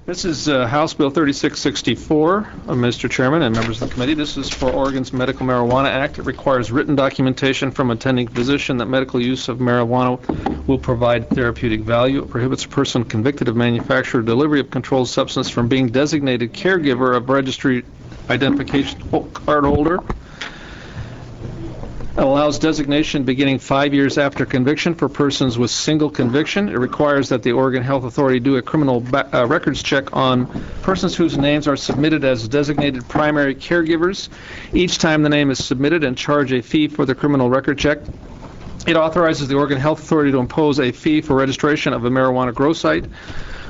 This is House Bill 3664, Mr. Chairman and members of the committee. This is for Oregon's Medical Marijuana Act. It requires written documentation from attending physician that medical use of marijuana will provide therapeutic value. It prohibits a person convicted of manufacture or delivery of controlled substance from being designated caregiver of registry identification card holder. It allows designation beginning 5 years after conviction for persons with single conviction. It requires that the Oregon Health Authority do a criminal records check on persons whose names are submitted as designated primary caregivers each time the name is submitted and charge a fee for the criminal record check. It authorizes the Oregon Health Authority to impose a fee for registration of a marijuana grow site.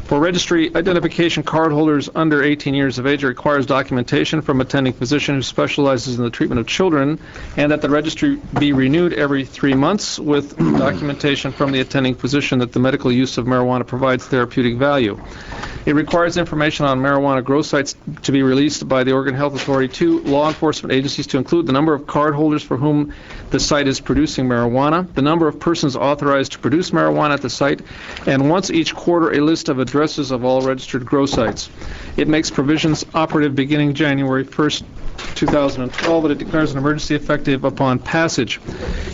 For registry identification card holders under 18 years of age, it requires documentation from attending physician who specializes in the treatment of children, and that the registry be renewed every 3 months with documentation from the attending physician that the medical use of marijuana provides therapeutic value. It requires information on marijuana grow sites to be released by the Oregon Health Authority to law enforcement agencies to include the number of card holders for whom the site is producing marijuana, the number of persons authorized to produce marijuana at the site, and once each quarter a list of addresses of all registered grow sites. It makes provisions operative beginning January 1st, 2012, and it declares an emergency effective upon passage.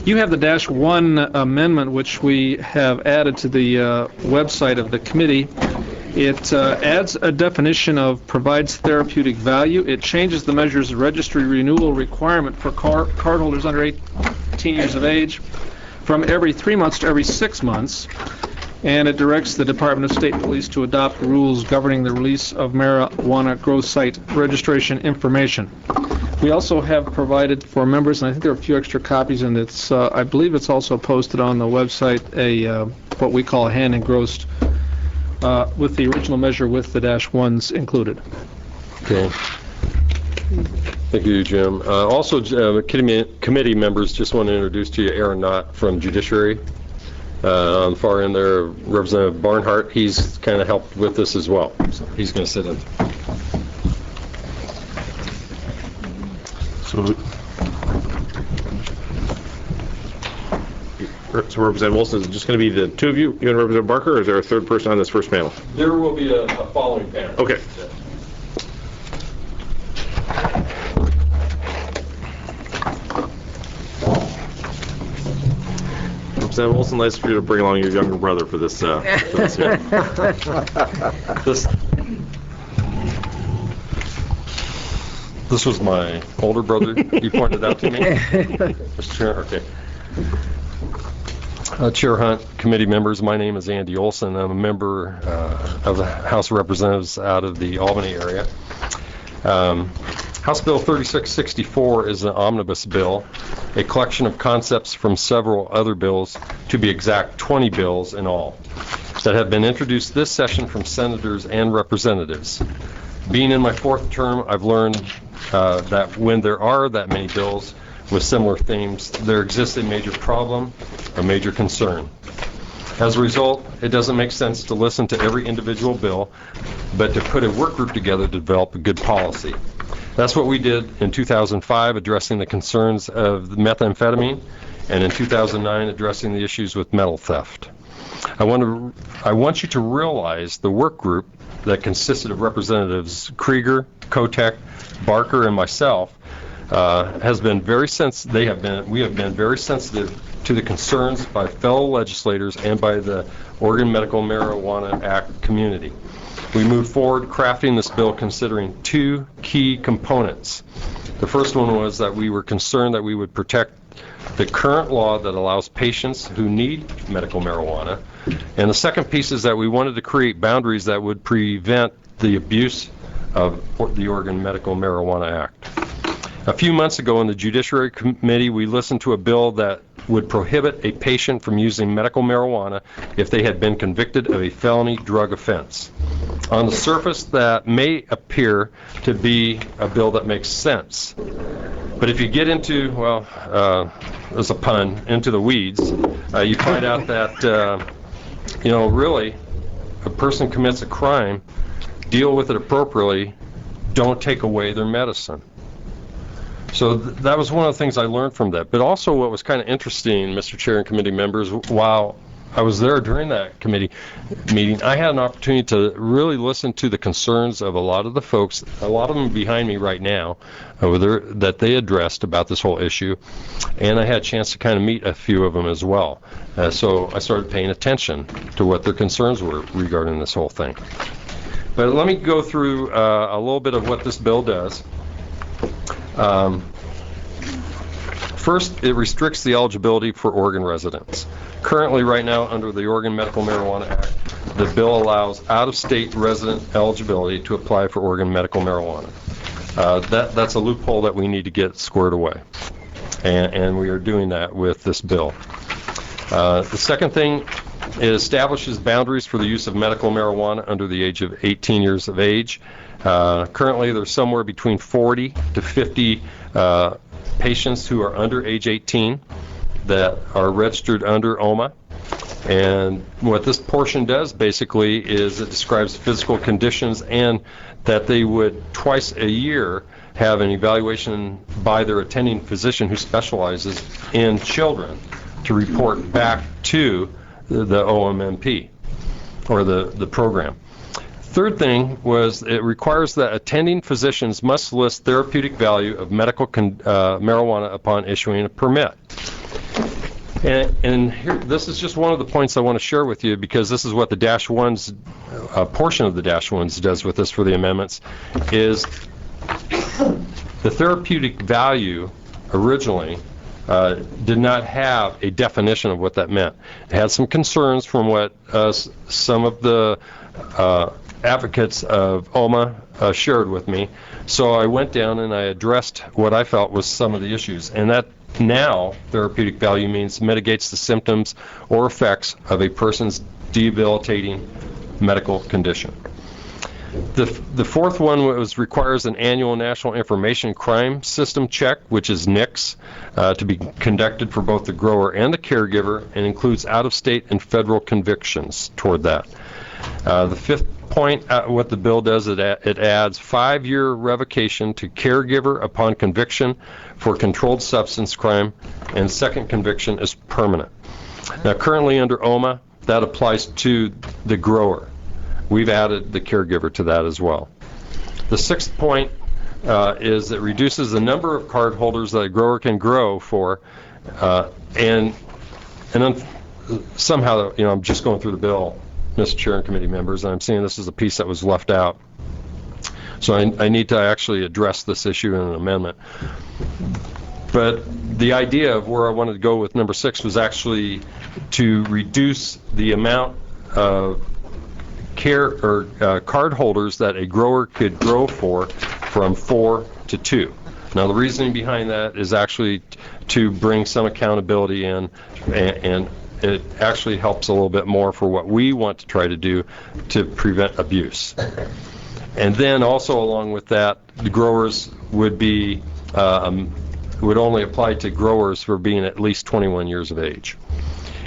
You have the -1 amendment, which we have added to the website of the committee. It adds a definition of provides therapeutic value. It changes the measures registry renewal requirement for card holders under 18 years of age from every 3 months to every 6 months. And it directs the Department of State Police to adopt rules governing the release of marijuana grow site registration information. We also have provided for members, and I think there are a few extra copies, and it's I believe it's also posted on the website, a what we call a hand engrossed with the original measure with the -1s included. Okay. Thank you, Jim. Also, committee members, just want to introduce to you Aaron Knott from Judiciary. On the far end there, Representative Barnhart, he's kind of helped with this as well. So he's going to sit in. So Representative Wilson, is it just going to be the two of you, you and Representative Barker, or is there a third person on this first panel? There will be a following panel. Okay. Representative Wilson, nice for you to bring along your younger brother for this. This was my older brother. You pointed out to me. Mr. Chair, okay. Chair Hunt, committee members, my name is Andy Olson. I'm a member of the House of Representatives out of the Albany area. House Bill 3664 is an omnibus bill, a collection of concepts from several other bills, to be exact 20 bills in all, that have been introduced this session from senators and representatives. Being in my fourth term, I've learned that when there are that many bills with similar themes, there exists a major problem, a major concern. As a result, it doesn't make sense to listen to every individual bill, but to put a work group together to develop a good policy. That's what we did in 2005, addressing the concerns of methamphetamine, and in 2009, addressing the issues with metal theft. I want you to realize the work group that consisted of Representatives Krieger, Kotek, Barker, and myself has been very we have been very sensitive to the concerns by fellow legislators and by the Oregon Medical Marijuana Act community. We moved forward crafting this bill considering two key components. The first one was that we were concerned that we would protect the current law that allows patients who need medical marijuana. And the second piece is that we wanted to create boundaries that would prevent the abuse of the Oregon Medical Marijuana Act. A few months ago in the Judiciary Committee, we listened to a bill that would prohibit a patient from using medical marijuana if they had been convicted of a felony drug offense. On the surface, that may appear to be a bill that makes sense. But if you get into, well, there's a pun, into the weeds, you find out that, really, a person commits a crime, deal with it appropriately, don't take away their medicine. So that was one of the things I learned from that. But also what was kind of interesting, Mr. Chair and committee members, while I was there during that committee meeting, I had an opportunity to really listen to the concerns of a lot of the folks, a lot of them behind me right now, over there, that they addressed about this whole issue, and I had a chance to kind of meet a few of them as well. So I started paying attention to what their concerns were regarding this whole thing. But let me go through a little bit of what this bill does. First, it restricts the eligibility for Oregon residents. Currently, right now, under the Oregon Medical Marijuana Act, the bill allows out-of-state resident eligibility to apply for Oregon medical marijuana. That's a loophole that we need to get squared away, and we are doing that with this bill. The second thing, it establishes boundaries for the use of medical marijuana under the age of 18 years of age. Currently, there's somewhere between 40 to 50 patients who are under age 18 that are registered under OMA. And what this portion does basically is it describes physical conditions and that they would twice a year have an evaluation by their attending physician who specializes in children to report back to the OMMP or the program. Third thing was it requires that attending physicians must list therapeutic value of medical marijuana upon issuing a permit. And here, this is just one of the points I want to share with you because this is what the dash ones, portion of the dash ones does with this for the amendments, is the therapeutic value originally did not have a definition of what that meant. It had some concerns from what some of the advocates of OMA shared with me. So I went down and I addressed what I felt was some of the issues. And that now therapeutic value means mitigates the symptoms or effects of a person's debilitating medical condition. The fourth one requires an annual National Information Crime System check, which is NICS, to be conducted for both the grower and the caregiver, and includes out-of-state and federal convictions toward that. The fifth point, what the bill does, it adds 5-year revocation to caregiver upon conviction for controlled substance crime, and second conviction is permanent. Now, currently under OMA, that applies to the grower. We've added the caregiver to that as well. The sixth point is it reduces the number of card holders that a grower can grow for, and then somehow, I'm just going through the bill, Mr. Chair and committee members, and I'm seeing this is a piece that was left out. So I need to actually address this issue in an amendment. But the idea of where I wanted to go with number 6 was actually to reduce the amount of card holders that a grower could grow for from 4 to 2. Now the reasoning behind that is actually to bring some accountability in, and it actually helps a little bit more for what we want to try to do to prevent abuse. And then also along with that, the growers would be would only apply to growers for being at least 21 years of age.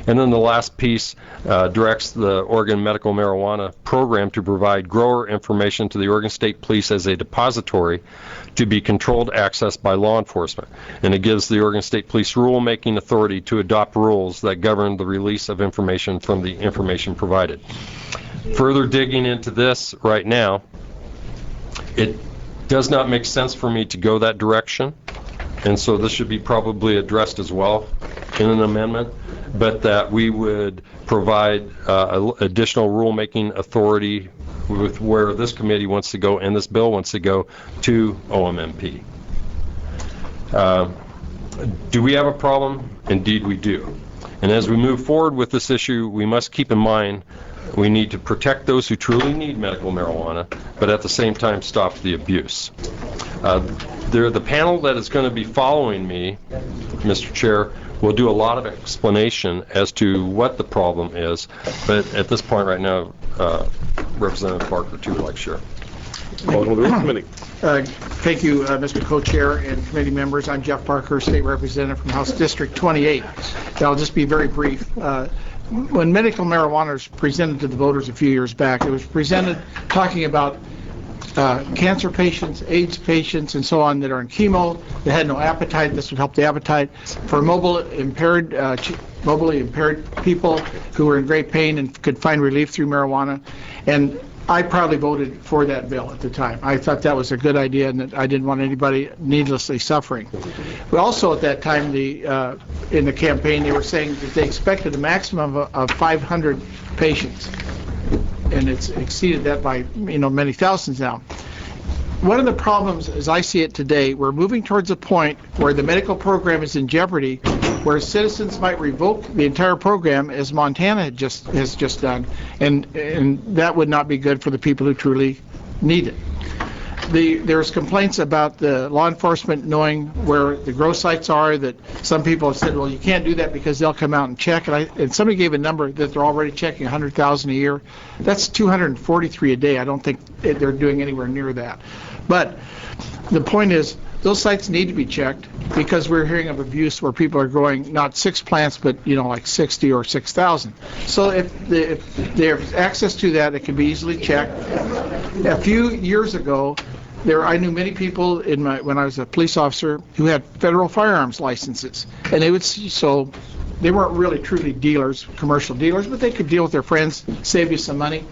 And then the last piece directs the Oregon Medical Marijuana Program to provide grower information to the Oregon State Police as a depository to be controlled access by law enforcement. And it gives the Oregon State Police rulemaking authority to adopt rules that govern the release of information from the information provided. Further digging into this right now, it does not make sense for me to go that direction, and so this should be probably addressed as well in an amendment, but that we would provide additional rulemaking authority with where this committee wants to go and this bill wants to go to OMMP. Do we have a problem? Indeed we do. And as we move forward with this issue, we must keep in mind we need to protect those who truly need medical marijuana, but at the same time stop the abuse. The panel that is going to be following me, Mr. Chair, will do a lot of explanation as to what the problem is, but at this point right now, Representative Barker, too, would like to share. Thank you, Mr. Co-Chair and committee members. I'm Jeff Barker, State Representative from House District 28. I'll just be very brief. When medical marijuana was presented to the voters a few years back, it was presented talking about cancer patients, AIDS patients, and so on that are in chemo, that had no appetite. This would help the appetite. For mobilely impaired people who were in great pain and could find relief through marijuana. And I proudly voted for that bill at the time. I thought that was a good idea and that I didn't want anybody needlessly suffering. But also at that time, in the campaign, they were saying that they expected a maximum of 500 patients. And it's exceeded that by, many thousands now. One of the problems, as I see it today, we're moving towards a point where the medical program is in jeopardy, where citizens might revoke the entire program, as Montana has just done, and that would not be good for the people who truly need it. There's complaints about the law enforcement knowing where the grow sites are, that some people have said, well, you can't do that because they'll come out and check. And somebody gave a number that they're already checking 100,000 a year. That's 243 a day. I don't think they're doing anywhere near that. But the point is, those sites need to be checked because we're hearing of abuse where people are growing not 6 plants, but, like 60 or 6,000. So if there's access to that, it can be easily checked. A few years ago, I knew many people when I was a police officer who had federal firearms licenses, and they weren't really truly dealers, commercial dealers, but they could deal with their friends, save you some money.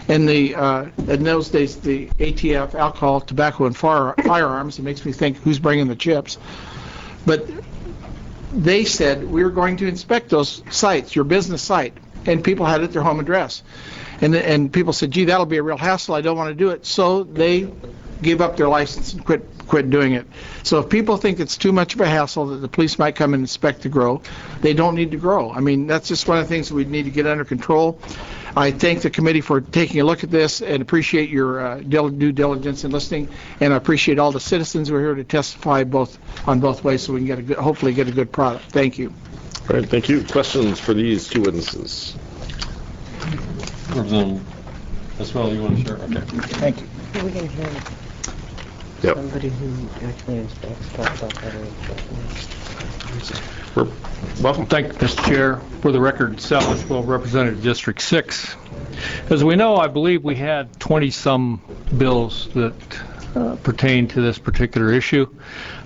And in those days, the ATF, alcohol, tobacco, and firearms, it makes me think, who's bringing the chips? But they said, we're going to inspect those sites, your business site, and people had it at their home address. And people said, gee, that'll be a real hassle, I don't want to do it. So they gave up their license and quit doing it. So if people think it's too much of a hassle that the police might come and inspect the grow, they don't need to grow. I mean, that's just one of the things that we need to get under control. I thank the committee for taking a look at this and appreciate your due diligence in listening, and I appreciate all the citizens who are here to testify on both ways so we can hopefully get a good product. Thank you. All right, thank you. Questions for these two witnesses? Representative Eswell, you want to share? Okay. Thank you. We can hear Yep. somebody who actually inspects talk about that. Welcome. Thank you, Mr. Chair. For the record, Sal Eswell, Representative District 6. As we know, I believe we had 20-some bills that pertain to this particular issue.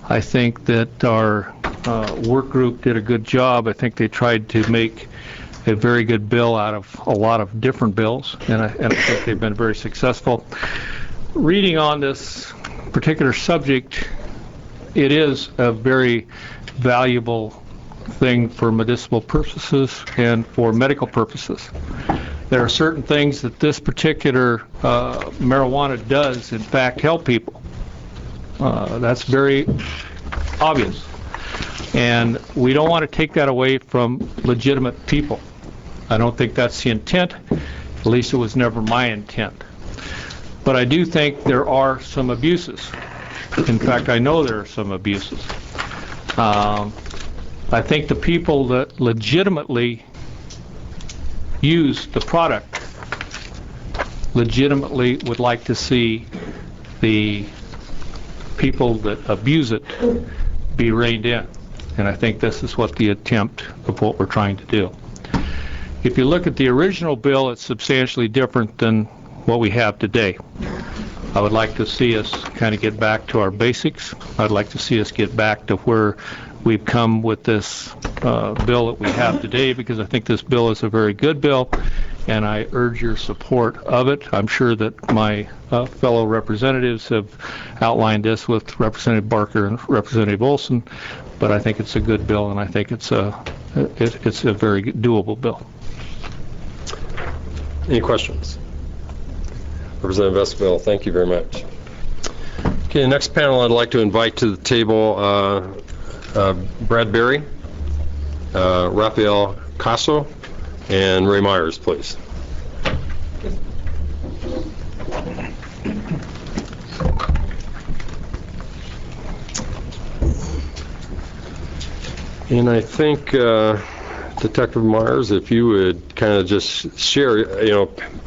I think that our work group did a good job. I think they tried to make a very good bill out of a lot of different bills, and I think they've been very successful. Reading on this particular subject, it is a very valuable thing for medicinal purposes and for medical purposes. There are certain things that this particular marijuana does, in fact, help people. That's very obvious. And we don't want to take that away from legitimate people. I don't think that's the intent. At least it was never my intent. But I do think there are some abuses. In fact, I know there are some abuses. I think the people that legitimately use the product legitimately would like to see the people that abuse it be reined in. And I think this is what the attempt of what we're trying to do. If you look at the original bill, it's substantially different than what we have today. I would like to see us kind of get back to our basics. I'd like to see us get back to where we've come with this bill that we have today, because I think this bill is a very good bill, and I urge your support of it. I'm sure that my fellow representatives have outlined this with Representative Barker and Representative Olson, but I think it's a good bill, and I think it's a very doable bill. Any questions? Representative Esquivel, thank you very much. Okay, the next panel I'd like to invite to the table Brad Berry, Rafael Casso, and Ray Myers, please. And I think, Detective Myers, if you would kind of just share,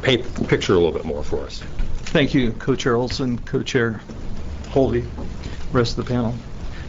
paint the picture a little bit more for us. Thank you, Co-Chair Olson, Co-Chair Holvey, rest of the panel.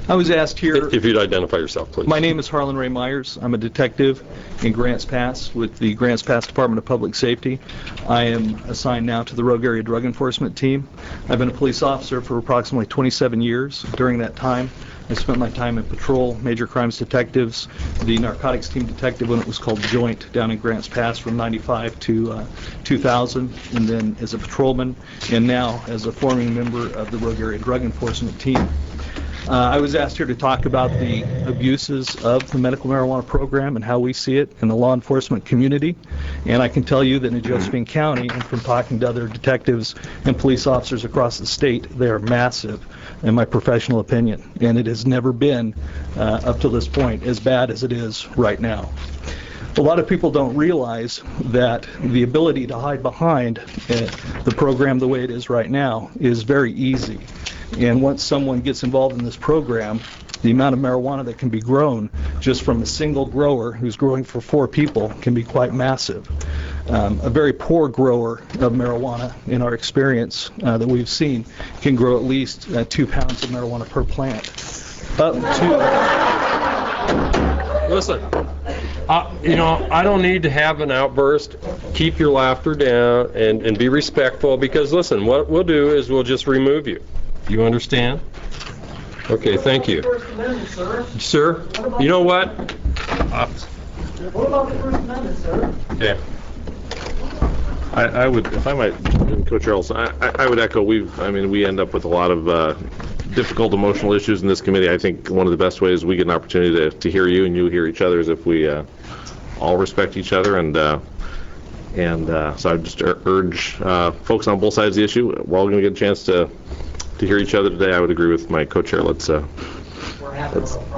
I was asked here, If you'd identify yourself, please. my name is Harlan Ray Myers. I'm a detective in Grants Pass with the Grants Pass Department of Public Safety. I am assigned now to the Rogue Area Drug Enforcement Team. I've been a police officer for approximately 27 years. During that time, I spent my time in patrol, major crimes detectives, the narcotics team detective when it was called Joint down in Grants Pass from 95 to 2000, and then as a patrolman, and now as a forming member of the Rogue Area Drug Enforcement Team. I was asked here to talk about the abuses of the medical marijuana program and how we see it in the law enforcement community. And I can tell you that in Josephine County, and from talking to other detectives and police officers across the state, they are massive, in my professional opinion. And it has never been, up to this point, as bad as it is right now. A lot of people don't realize that the ability to hide behind the program the way it is right now is very easy. And once someone gets involved in this program, the amount of marijuana that can be grown just from a single grower who's growing for 4 people can be quite massive. A very poor grower of marijuana, in our experience that we've seen, can grow at least 2 pounds of marijuana per plant. Up to... Listen, I don't need to have an outburst. Keep your laughter down and be respectful, because, listen, what we'll do is we'll just remove you. You understand? Okay, thank you. First Amendment, sir. Sir, you know what? What about the First Amendment, sir? Okay. I would, if I might, Coach Earls, I would echo, we end up with a lot of difficult emotional issues in this committee. I think one of the best ways we get an opportunity to hear you and you hear each other is if we all respect each other, and so I just urge folks on both sides of the issue, we're all going to get a chance to hear each other today. I would agree with my co-chair. Let's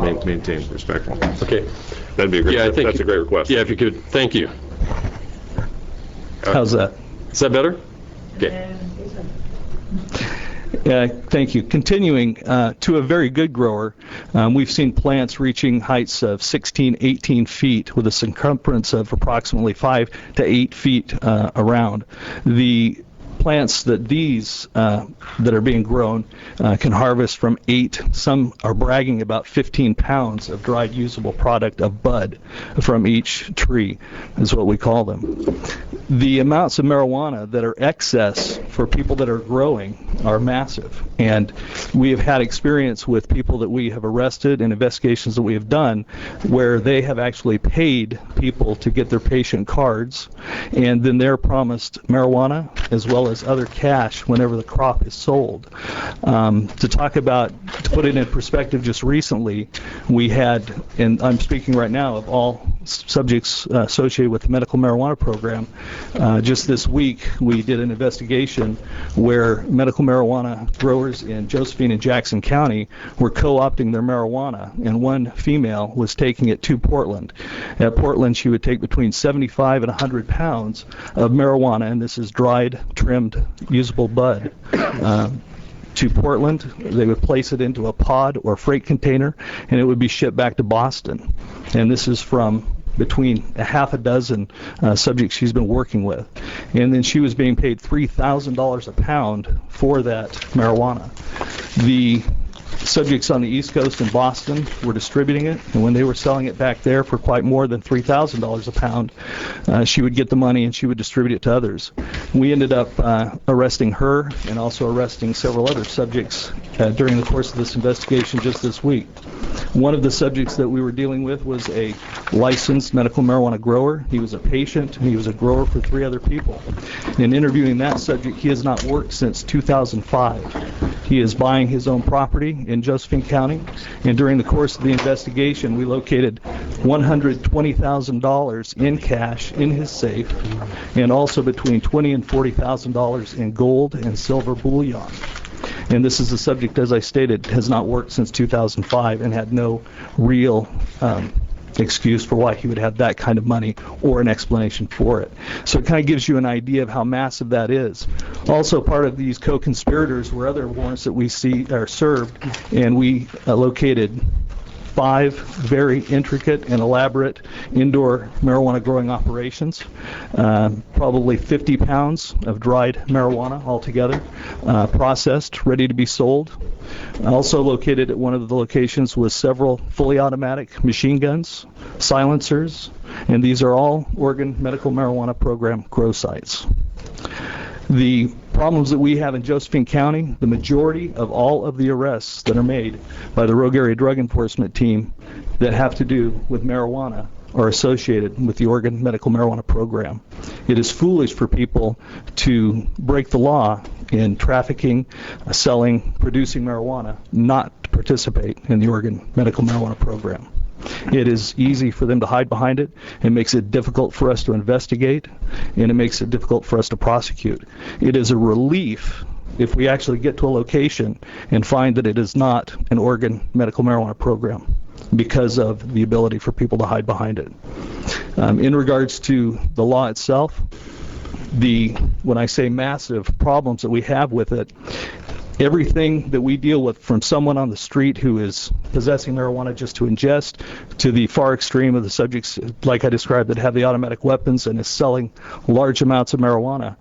maintain respect. Okay. That'd be a great. Yeah, I think that's a great request. Yeah, if you could. Thank you. How's that? Is that better? Okay. Thank you. Continuing to a very good grower, we've seen plants reaching heights of 16, 18 feet with a circumference of approximately 5 to 8 feet around. The plants that that are being grown can harvest from 8, some are bragging about 15 pounds of dried usable product of bud from each tree, is what we call them. The amounts of marijuana that are excess for people that are growing are massive, and we have had experience with people that we have arrested and investigations that we have done where they have actually paid people to get their patient cards, and then they're promised marijuana as well as other cash whenever the crop is sold. To put it in perspective, just recently we had, and I'm speaking right now of all subjects associated with the medical marijuana program, just this week we did an investigation where medical marijuana growers in Josephine and Jackson County were co-opting their marijuana, and one female was taking it to Portland. At Portland, she would take between 75 and 100 pounds of marijuana, and this is dried, trimmed, usable bud, to Portland. They would place it into a pod or freight container, and it would be shipped back to Boston. And this is from between a half a dozen subjects she's been working with. And then she was being paid $3,000 a pound for that marijuana. The subjects on the East Coast in Boston were distributing it, and when they were selling it back there for quite more than $3,000 a pound, she would get the money and she would distribute it to others. We ended up arresting her and also arresting several other subjects during the course of this investigation just this week. One of the subjects that we were dealing with was a licensed medical marijuana grower. He was a patient, and he was a grower for 3 other people. In interviewing that subject, he has not worked since 2005. He is buying his own property in Josephine County, and during the course of the investigation, we located $120,000 in cash in his safe, and also between $20,000 and $40,000 in gold and silver bullion. And this is a subject, as I stated, has not worked since 2005 and had no real excuse for why he would have that kind of money or an explanation for it. So it kind of gives you an idea of how massive that is. Also, part of these co-conspirators were other warrants that we see are served, and we located 5 very intricate and elaborate indoor marijuana growing operations, probably 50 pounds of dried marijuana altogether, processed, ready to be sold. Also located at one of the locations was several fully automatic machine guns, silencers, and these are all Oregon Medical Marijuana Program grow sites. The problems that we have in Josephine County, the majority of all of the arrests that are made by the Rogue Area Drug Enforcement Team that have to do with marijuana are associated with the Oregon Medical Marijuana Program. It is foolish for people to break the law in trafficking, selling, producing marijuana, not to participate in the Oregon Medical Marijuana Program. It is easy for them to hide behind it. It makes it difficult for us to investigate, and it makes it difficult for us to prosecute. It is a relief if we actually get to a location and find that it is not an Oregon Medical Marijuana Program because of the ability for people to hide behind it. In regards to the law itself, when I say massive problems that we have with it, everything that we deal with, from someone on the street who is possessing marijuana just to ingest, to the far extreme of the subjects, like I described, that have the automatic weapons and is selling large amounts of marijuana,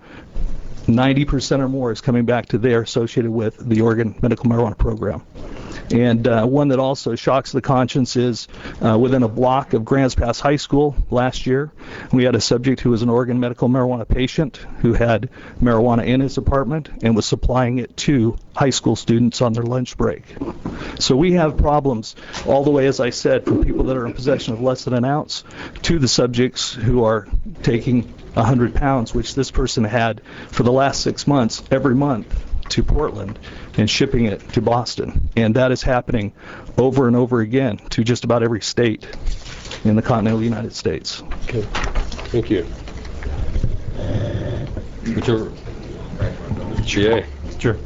90% or more is coming back to they're associated with the Oregon Medical Marijuana Program. And one that also shocks the conscience is within a block of Grants Pass High School last year, we had a subject who was an Oregon medical marijuana patient who had marijuana in his apartment and was supplying it to high school students on their lunch break. So we have problems all the way, as I said, from people that are in possession of less than an ounce to the subjects who are taking 100 pounds, which this person had for the last 6 months, every month, to Portland and shipping it to Boston. And that is happening over and over again to just about every state in the continental United States. Okay. Thank you. GA. Sure.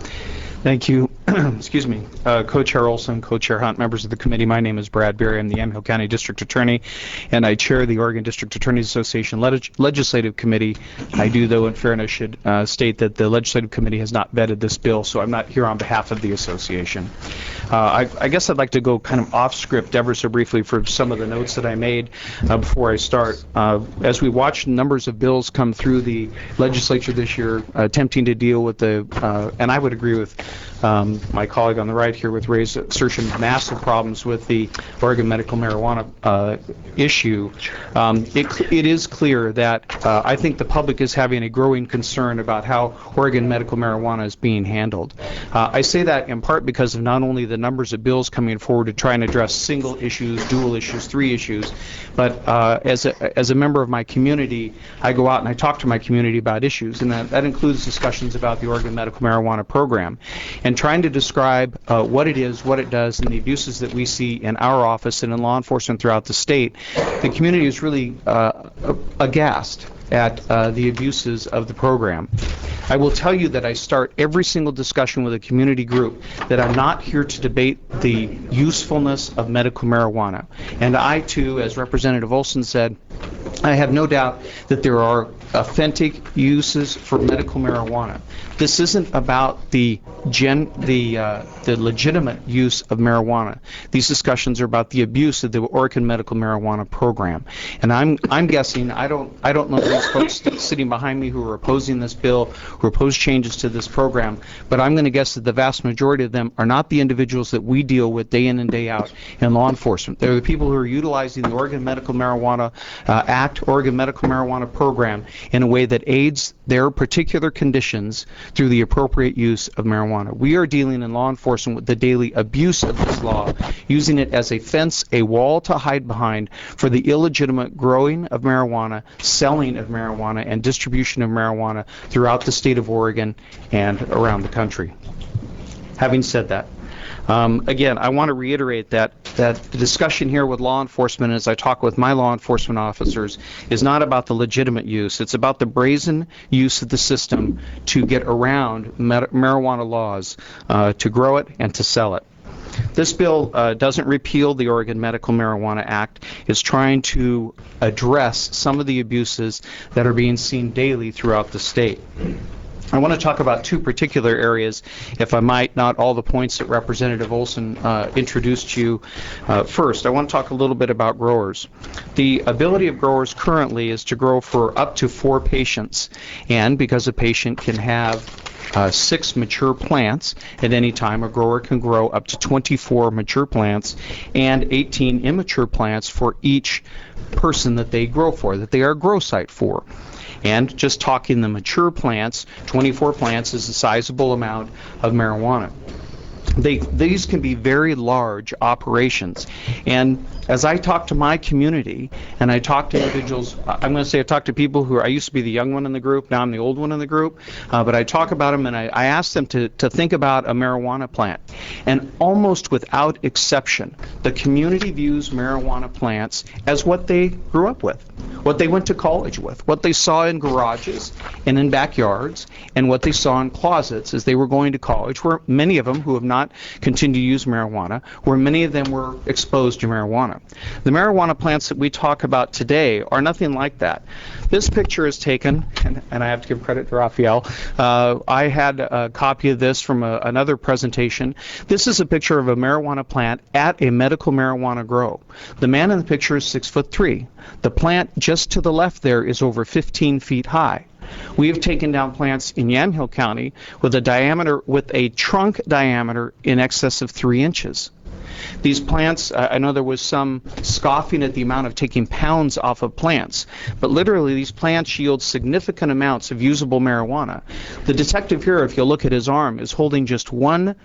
Thank you. Excuse me. Co-Chair Olson, Co-Chair Hunt, members of the committee, my name is Brad Berry. I'm the Yamhill County District Attorney, and I chair the Oregon District Attorneys Association Legislative Committee. I do, though, in fairness, should state that the Legislative Committee has not vetted this bill, so I'm not here on behalf of the association. I guess I'd like to go kind of off script ever so briefly for some of the notes that I made before I start. As we watch numbers of bills come through the legislature this year, attempting to deal with and I would agree with my colleague on the right here with Ray's assertion of massive problems with the Oregon medical marijuana issue. It is clear that I think the public is having a growing concern about how Oregon medical marijuana is being handled. I say that in part because of not only the numbers of bills coming forward to try and address single issues, dual issues, 3 issues, but as a member of my community, I go out and I talk to my community about issues, and that includes discussions about the Oregon medical marijuana program, and trying to describe what it is, what it does, and the abuses that we see in our office and in law enforcement throughout the state. The community is really aghast at the abuses of the program. I will tell you that I start every single discussion with a community group that I'm not here to debate the usefulness of medical marijuana. And I, too, as Representative Olson said, I have no doubt that there are authentic uses for medical marijuana. This isn't about the legitimate use of marijuana. These discussions are about the abuse of the Oregon medical marijuana program. And I'm guessing, I don't know these folks sitting behind me who are opposing this bill, who oppose changes to this program, but I'm going to guess that the vast majority of them are not the individuals that we deal with day in and day out in law enforcement. They're the people who are utilizing the Oregon Medical Marijuana Act, Oregon Medical Marijuana Program, in a way that aids their particular conditions through the appropriate use of marijuana. We are dealing in law enforcement with the daily abuse of this law, using it as a fence, a wall to hide behind for the illegitimate growing of marijuana, selling of marijuana, and distribution of marijuana throughout the state of Oregon and around the country. Having said that, again, I want to reiterate that the discussion here with law enforcement, as I talk with my law enforcement officers, is not about the legitimate use. It's about the brazen use of the system to get around marijuana laws, to grow it and to sell it. This bill doesn't repeal the Oregon Medical Marijuana Act. It's trying to address some of the abuses that are being seen daily throughout the state. I want to talk about two particular areas, if I might, not all the points that Representative Olson introduced to you. First, I want to talk a little bit about growers. The ability of growers currently is to grow for up to 4 patients, and because a patient can have 6 mature plants at any time, a grower can grow up to 24 mature plants and 18 immature plants for each person that they grow for, that they are a grow site for. And just talking the mature plants, 24 plants is a sizable amount of marijuana. These can be very large operations. And as I talk to my community, and I talk to individuals, I'm going to say I talk to people who I used to be the young one in the group, now I'm the old one in the group, but I talk about them and I ask them to think about a marijuana plant. And almost without exception, the community views marijuana plants as what they grew up with, what they went to college with, what they saw in garages and in backyards, and what they saw in closets as they were going to college, where many of them who have not continued to use marijuana, where many of them were exposed to marijuana. The marijuana plants that we talk about today are nothing like that. This picture is taken, and I have to give credit to Raphael. I had a copy of this from another presentation. This is a picture of a marijuana plant at a medical marijuana grow. The man in the picture is 6'3". The plant just to the left there is over 15 feet high. We have taken down plants in Yamhill County with a trunk diameter in excess of 3 inches. These plants, I know there was some scoffing at the amount of taking pounds off of plants, but literally these plants yield significant amounts of usable marijuana. The detective here, if you look at his arm, is holding just one,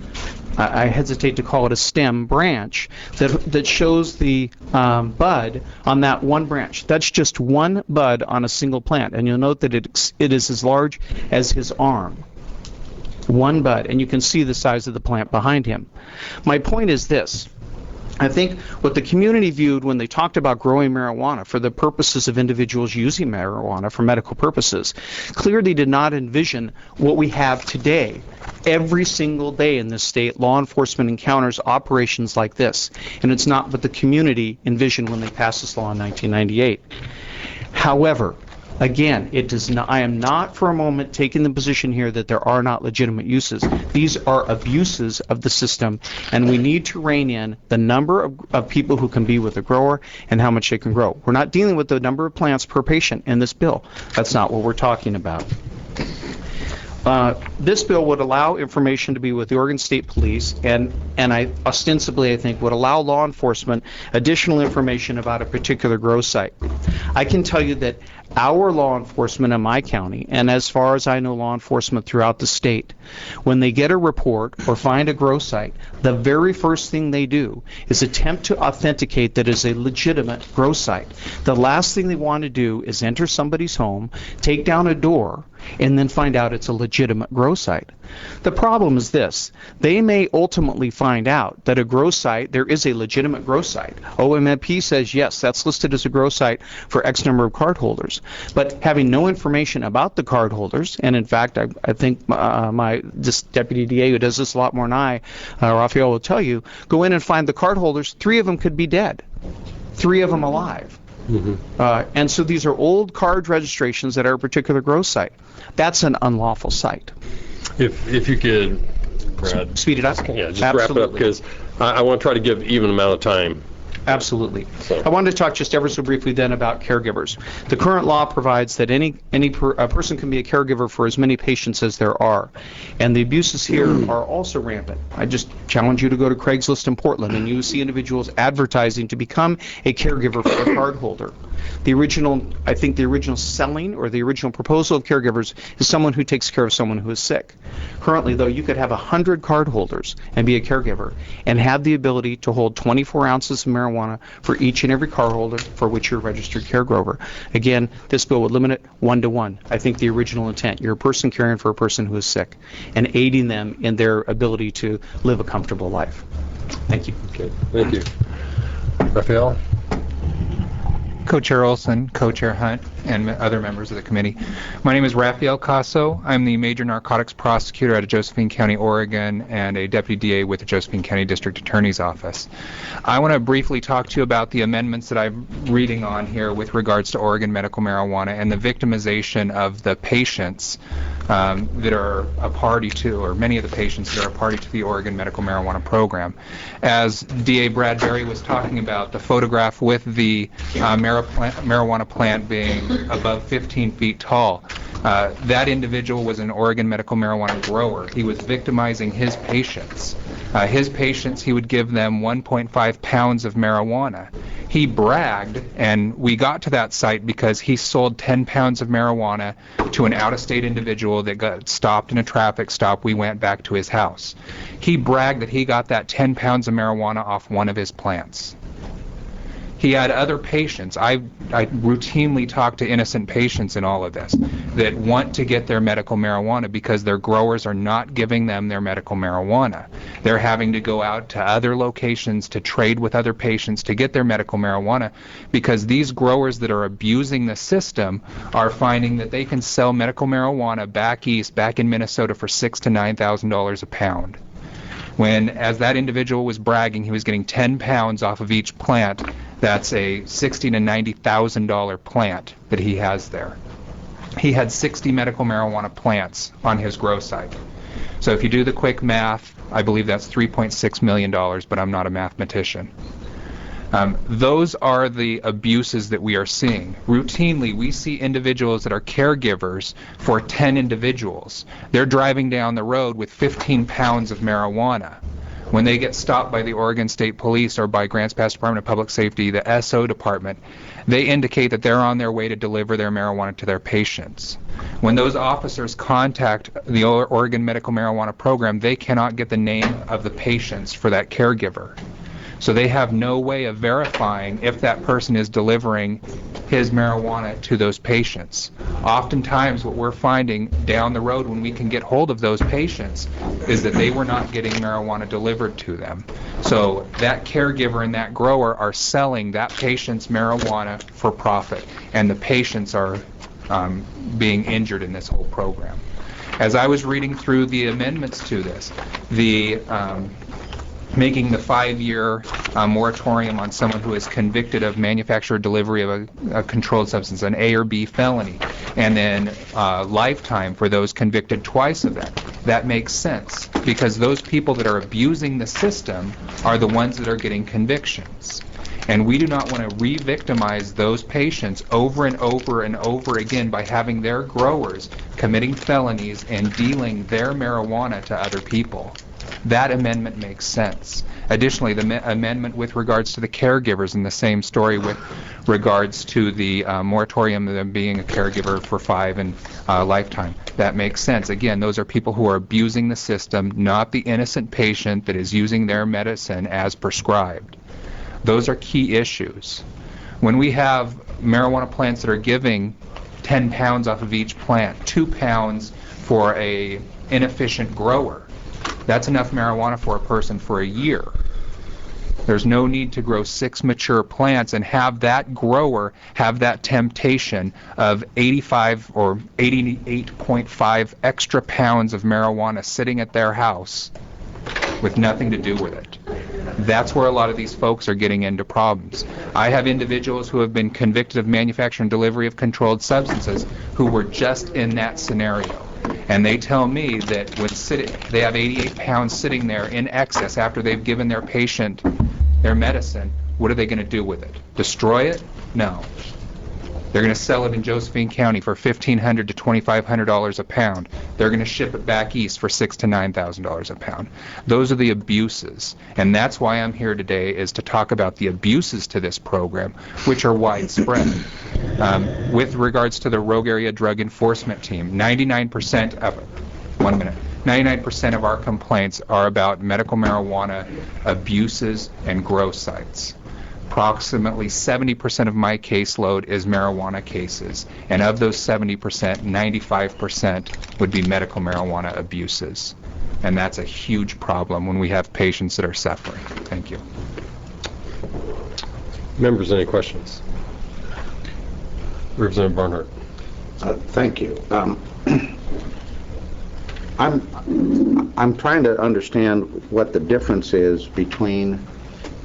I hesitate to call it a stem, branch that shows the bud on that one branch. That's just one bud on a single plant, and you'll note that it is as large as his arm. One bud, and you can see the size of the plant behind him. My point is this. I think what the community viewed when they talked about growing marijuana for the purposes of individuals using marijuana for medical purposes clearly did not envision what we have today. Every single day in this state, law enforcement encounters operations like this, and it's not what the community envisioned when they passed this law in 1998. However, again, it does not. I am not for a moment taking the position here that there are not legitimate uses. These are abuses of the system, and we need to rein in the number of people who can be with a grower and how much they can grow. We're not dealing with the number of plants per patient in this bill. That's not what we're talking about. This bill would allow information to be with the Oregon State Police, and I think would allow law enforcement additional information about a particular grow site. I can tell you that our law enforcement in my county, and as far as I know law enforcement throughout the state, when they get a report or find a grow site, the very first thing they do is attempt to authenticate that it's a legitimate grow site. The last thing they want to do is enter somebody's home, take down a door, and then find out it's a legitimate grow site. The problem is this. They may ultimately find out that a grow site, there is a legitimate grow site. OMMP says, yes, that's listed as a grow site for X number of cardholders. But having no information about the cardholders, and in fact, I think this deputy DA who does this a lot more than I, Raphael, will tell you, go in and find the cardholders, 3 of them could be dead, 3 of them alive. And so these are old card registrations that are a particular grow site. That's an unlawful site. If you could, Brad. Speed it up? Yeah, just Absolutely. wrap it up, because I want to try to give even amount of time. Absolutely. So. I wanted to talk just ever so briefly then about caregivers. The current law provides that a person can be a caregiver for as many patients as there are, and the abuses here are also rampant. I just challenge you to go to Craigslist in Portland, and you see individuals advertising to become a caregiver for a cardholder. I think the original selling or the original proposal of caregivers is someone who takes care of someone who is sick. Currently, though, you could have 100 cardholders and be a caregiver and have the ability to hold 24 ounces of marijuana for each and every cardholder for which you're a registered caregiver. Again, this bill would limit it 1-to-1. I think the original intent, you're a person caring for a person who is sick and aiding them in their ability to live a comfortable life. Thank you. Okay, thank you. Raphael? Co-Chair Olson, Co-Chair Hunt, and other members of the committee. My name is Raphael Casso. I'm the Major Narcotics Prosecutor out of Josephine County, Oregon, and a Deputy DA with the Josephine County District Attorney's Office. I want to briefly talk to you about the amendments that I'm reading on here with regards to Oregon medical marijuana and the victimization of the patients that are a party to, or many of the patients that are a party to the Oregon medical marijuana program. As DA Bradbury was talking about, the photograph with the marijuana plant being above 15 feet tall, that individual was an Oregon medical marijuana grower. He was victimizing his patients. He would give them 1.5 pounds of marijuana. He bragged, and we got to that site because he sold 10 pounds of marijuana to an out-of-state individual that got stopped in a traffic stop. We went back to his house. He bragged that he got that 10 pounds of marijuana off one of his plants. He had other patients. I routinely talk to innocent patients in all of this that want to get their medical marijuana because their growers are not giving them their medical marijuana. They're having to go out to other locations to trade with other patients to get their medical marijuana because these growers that are abusing the system are finding that they can sell medical marijuana back east, back in Minnesota, for $6,000 to $9,000 a pound. When, as that individual was bragging, he was getting 10 pounds off of each plant. That's a $60,000 to $90,000 plant that he has there. He had 60 medical marijuana plants on his grow site. So if you do the quick math, I believe that's $3.6 million, but I'm not a mathematician. Those are the abuses that we are seeing. Routinely, we see individuals that are caregivers for 10 individuals. They're driving down the road with 15 pounds of marijuana. When they get stopped by the Oregon State Police or by Grants Pass Department of Public Safety, the SO department, they indicate that they're on their way to deliver their marijuana to their patients. When those officers contact the Oregon Medical Marijuana Program, they cannot get the name of the patients for that caregiver. So they have no way of verifying if that person is delivering his marijuana to those patients. Oftentimes what we're finding down the road when we can get hold of those patients is that they were not getting marijuana delivered to them. So that caregiver and that grower are selling that patient's marijuana for profit, and the patients are being injured in this whole program. As I was reading through the amendments to this, making the 5-year moratorium on someone who is convicted of manufacture or delivery of a controlled substance, an A or B felony, and then lifetime for those convicted twice of that. That makes sense because those people that are abusing the system are the ones that are getting convictions. And we do not want to re-victimize those patients over and over and over again by having their growers committing felonies and dealing their marijuana to other people. That amendment makes sense. Additionally, the amendment with regards to the caregivers, and the same story with regards to the moratorium of them being a caregiver for 5 and lifetime. That makes sense. Again, those are people who are abusing the system, not the innocent patient that is using their medicine as prescribed. Those are key issues. When we have marijuana plants that are giving 10 pounds off of each plant, 2 pounds for a inefficient grower, that's enough marijuana for a person for a year. There's no need to grow 6 mature plants and have that grower have that temptation of 85 or 88.5 extra pounds of marijuana sitting at their house with nothing to do with it. That's where a lot of these folks are getting into problems. I have individuals who have been convicted of manufacture and delivery of controlled substances who were just in that scenario. And they tell me that when they have 88 pounds sitting there in excess after they've given their patient their medicine, what are they going to do with it? Destroy it? No. They're going to sell it in Josephine County for $1,500 to $2,500 a pound. They're going to ship it back east for $6,000 to $9,000 a pound. Those are the abuses, and that's why I'm here today, is to talk about the abuses to this program, which are widespread. With regards to the Rogue Area Drug Enforcement Team, 99% of our complaints are about medical marijuana abuses and grow sites. Approximately 70% of my caseload is marijuana cases, and of those 70%, 95% would be medical marijuana abuses. And that's a huge problem when we have patients that are suffering. Thank you. Members, any questions? Representative Barnhart. Thank you. I'm trying to understand what the difference is between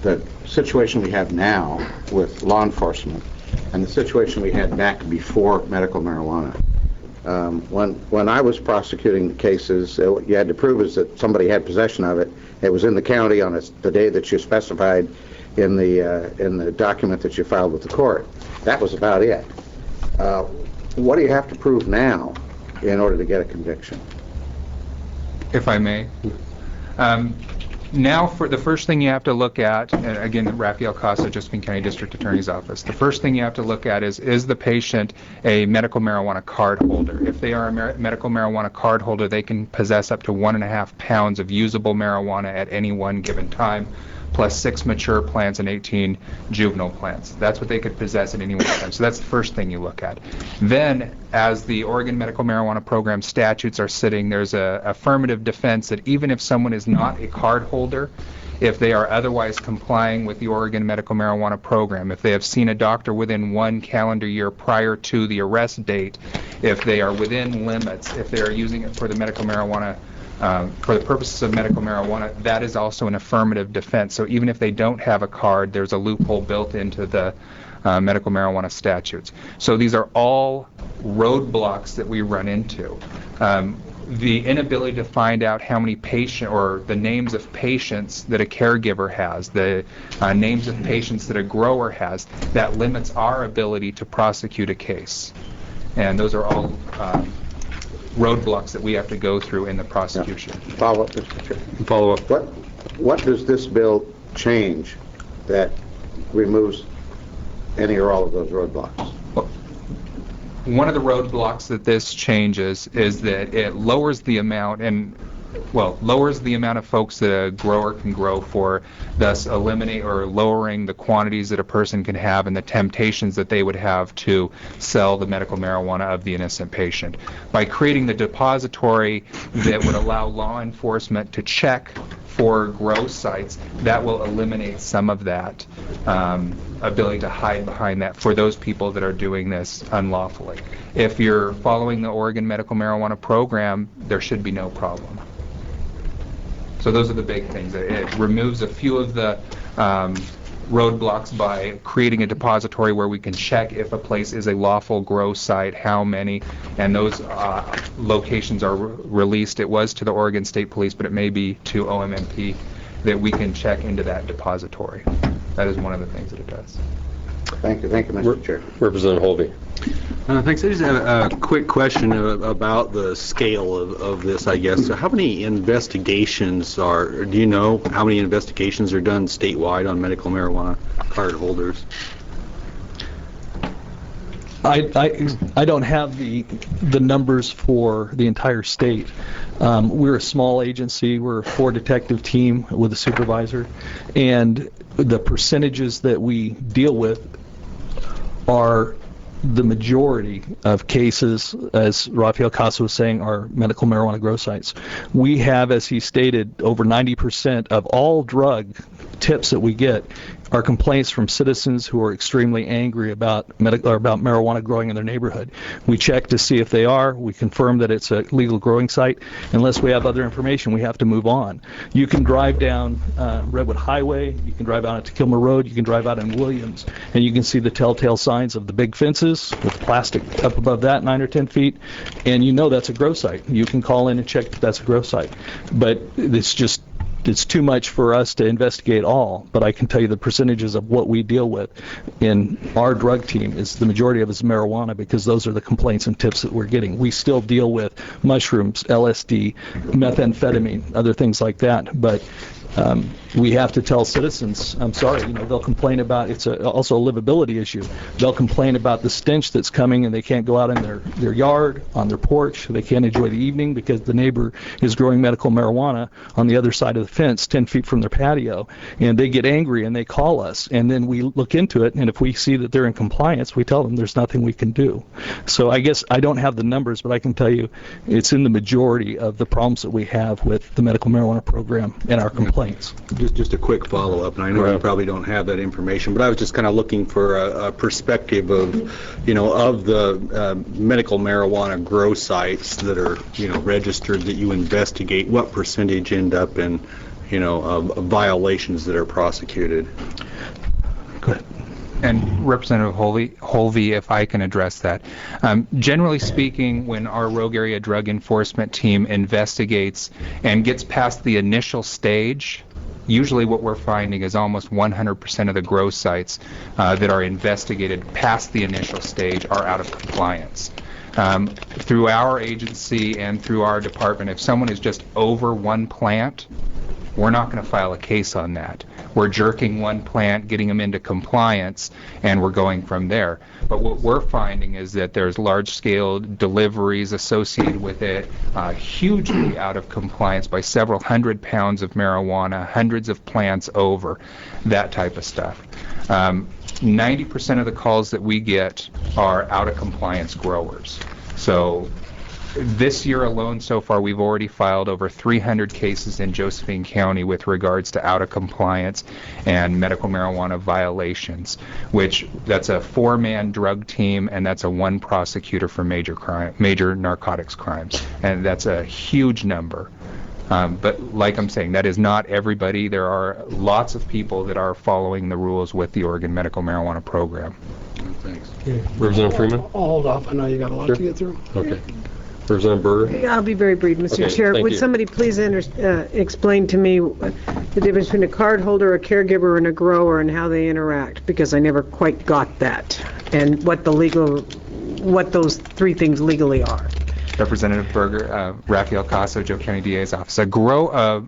the situation we have now with law enforcement and the situation we had back before medical marijuana. When I was prosecuting the cases, you had to prove is that somebody had possession of it. It was in the county on the day that you specified in the document that you filed with the court. That was about it. What do you have to prove now in order to get a conviction? If I may. Now, for the first thing you have to look at, and again, Raphael Casa, Josephine County District Attorney's Office, the first thing you have to look at is the patient a medical marijuana card holder? If they are a medical marijuana card holder, they can possess up to 1.5 pounds of usable marijuana at any one given time, plus 6 mature plants and 18 juvenile plants. That's what they could possess at any one time. So that's the first thing you look at. Then, as the Oregon Medical Marijuana Program statutes are sitting, there's a affirmative defense that even if someone is not a card holder, if they are otherwise complying with the Oregon Medical Marijuana Program, if they have seen a doctor within 1 calendar year prior to the arrest date, if they are within limits, if they are using it for the medical marijuana for the purposes of medical marijuana, that is also an affirmative defense. So even if they don't have a card, there's a loophole built into the medical marijuana statutes. So these are all roadblocks that we run into. The inability to find out how many patient or the names of patients that a caregiver has, the names of patients that a grower has, that limits our ability to prosecute a case. And those are all roadblocks that we have to go through in the prosecution. Follow up, Mr. Chair. Follow up. What does this bill change that removes any or all of those roadblocks? One of the roadblocks that this changes is that it lowers the amount of folks that a grower can grow for, thus eliminate or lowering the quantities that a person can have and the temptations that they would have to sell the medical marijuana of the innocent patient. By creating the depository that would allow law enforcement to check for grow sites, that will eliminate some of that ability to hide behind that for those people that are doing this unlawfully. If you're following the Oregon Medical Marijuana Program, there should be no problem. So those are the big things. It removes a few of the roadblocks by creating a depository where we can check if a place is a lawful grow site, how many, and those locations are released. It was to the Oregon State Police, but it may be to OMMP that we can check into that depository. That is one of the things that it does. Thank you, Mr. Chair. Representative Holby. Thanks. I just have a quick question about the scale of this, I guess. So how many investigations do you know how many investigations are done statewide on medical marijuana card holders? I don't have the numbers for the entire state. We're a small agency. We're a 4-detective team with a supervisor, and the percentages that we deal with are the majority of cases, as Rafael Casa was saying, are medical marijuana grow sites. We have, as he stated, over 90% of all drug tips that we get are complaints from citizens who are extremely angry about marijuana growing in their neighborhood. We check to see if they are. We confirm that it's a legal growing site. Unless we have other information, we have to move on. You can drive down Redwood Highway. You can drive out onto Kilmer Road. You can drive out in Williams, and you can see the telltale signs of the big fences with plastic up above that 9 or 10 feet, and you know that's a grow site. You can call in and check that that's a grow site. But it's too much for us to investigate all, but I can tell you the percentages of what we deal with in our drug team is the majority of it is marijuana, because those are the complaints and tips that we're getting. We still deal with mushrooms, LSD, methamphetamine, other things like that, but we have to tell citizens, I'm sorry, they'll complain about, it's also a livability issue. They'll complain about the stench that's coming, and they can't go out in their yard, on their porch. They can't enjoy the evening because the neighbor is growing medical marijuana on the other side of the fence, 10 feet from their patio, and they get angry and they call us, and then we look into it, and if we see that they're in compliance, we tell them there's nothing we can do. So I guess I don't have the numbers, but I can tell you it's in the majority of the problems that we have with the medical marijuana program and our complaints. Just a quick follow-up, and I know you probably don't have that information, but I was just kind of looking for a perspective of, of the medical marijuana grow sites that are, registered that you investigate, what percentage end up in, violations that are prosecuted? Go ahead. And Representative Holvey, if I can address that. Generally speaking, when our rogue area drug enforcement team investigates and gets past the initial stage, usually what we're finding is almost 100% of the grow sites that are investigated past the initial stage are out of compliance. Through our agency and through our department, if someone is just over one plant, we're not going to file a case on that. We're jerking one plant, getting them into compliance, and we're going from there. But what we're finding is that there's large-scale deliveries associated with it, hugely out of compliance by several hundred pounds of marijuana, hundreds of plants over, that type of stuff. 90% of the calls that we get are out-of-compliance growers. So this year alone, so far, we've already filed over 300 cases in Josephine County with regards to out-of-compliance and medical marijuana violations, which that's a 4-man drug team, and that's a 1 prosecutor for major narcotics crimes, and that's a huge number. But like I'm saying, that is not everybody. There are lots of people that are following the rules with the Oregon Medical Marijuana Program. Thanks. Representative Freeman? I'll hold off. I know you got a lot to get through. Okay. Representative Berger? I'll be very brief, Mr. Okay, Chair. thank Would you. somebody please explain to me the difference between a card holder, a caregiver, and a grower, and how they interact? Because I never quite got that, and what those 3 things legally are. Representative Berger, Raphael Casso, Joe County DA's office. A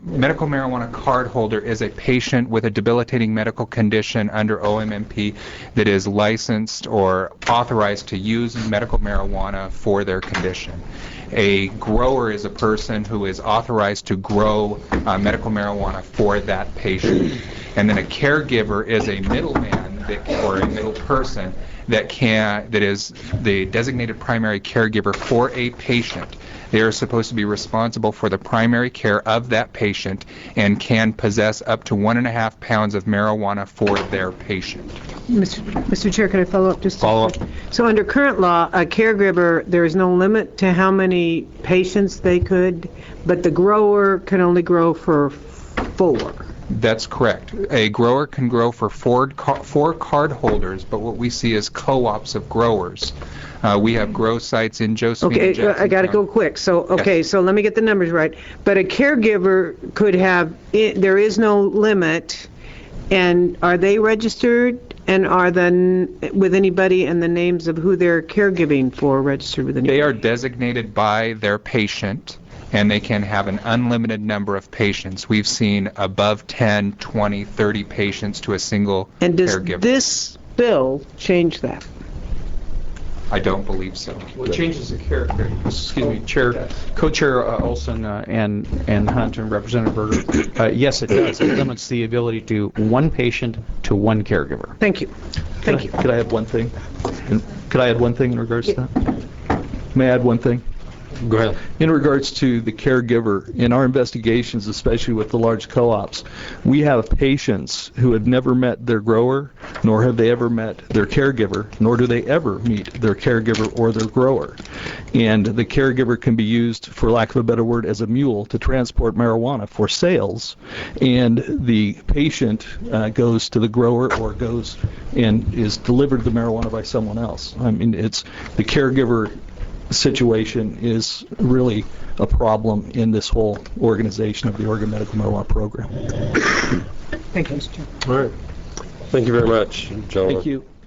medical marijuana card holder is a patient with a debilitating medical condition under OMMP that is licensed or authorized to use medical marijuana for their condition. A grower is a person who is authorized to grow medical marijuana for that patient. And then a caregiver is a middleman or a middle person that is the designated primary caregiver for a patient. They are supposed to be responsible for the primary care of that patient and can possess up to 1.5 pounds of marijuana for their patient. Mr. Chair, can I follow up just Follow up. So under current law, a caregiver, there is no limit to how many patients they could, but the grower can only grow for 4. That's correct. A grower can grow for 4 card holders, but what we see is co-ops of growers. We have grow sites in Josephine. Okay, and Jackson I got to County. go quick. So, Yes. so let me get the numbers right. But a caregiver could have, there is no limit, and are they registered? And are with anybody and the names of who they're caregiving for registered with anybody? They are designated by their patient, and they can have an unlimited number of patients. We've seen above 10, 20, 30 patients to a single And does caregiver. this bill change that? I don't believe so. Well, it changes the character. Excuse me, Chair, Co-Chair Olson and Hunt and Representative Berger. Yes, it does. It limits the ability to 1 patient to 1 caregiver. Thank you. Thank you. Could I add one thing? Could I add one thing in regards to that? May I add one thing? Go ahead. In regards to the caregiver, in our investigations, especially with the large co-ops, we have patients who have never met their grower, nor have they ever met their caregiver, nor do they ever meet their caregiver or their grower. And the caregiver can be used, for lack of a better word, as a mule to transport marijuana for sales, and the patient goes to the grower or goes and is delivered the marijuana by someone else. I mean, it's the caregiver situation is really a problem in this whole organization of the Oregon Medical Marijuana Program. Thank you, Mr. Chair. All right. Thank you very much, gentlemen. Thank you.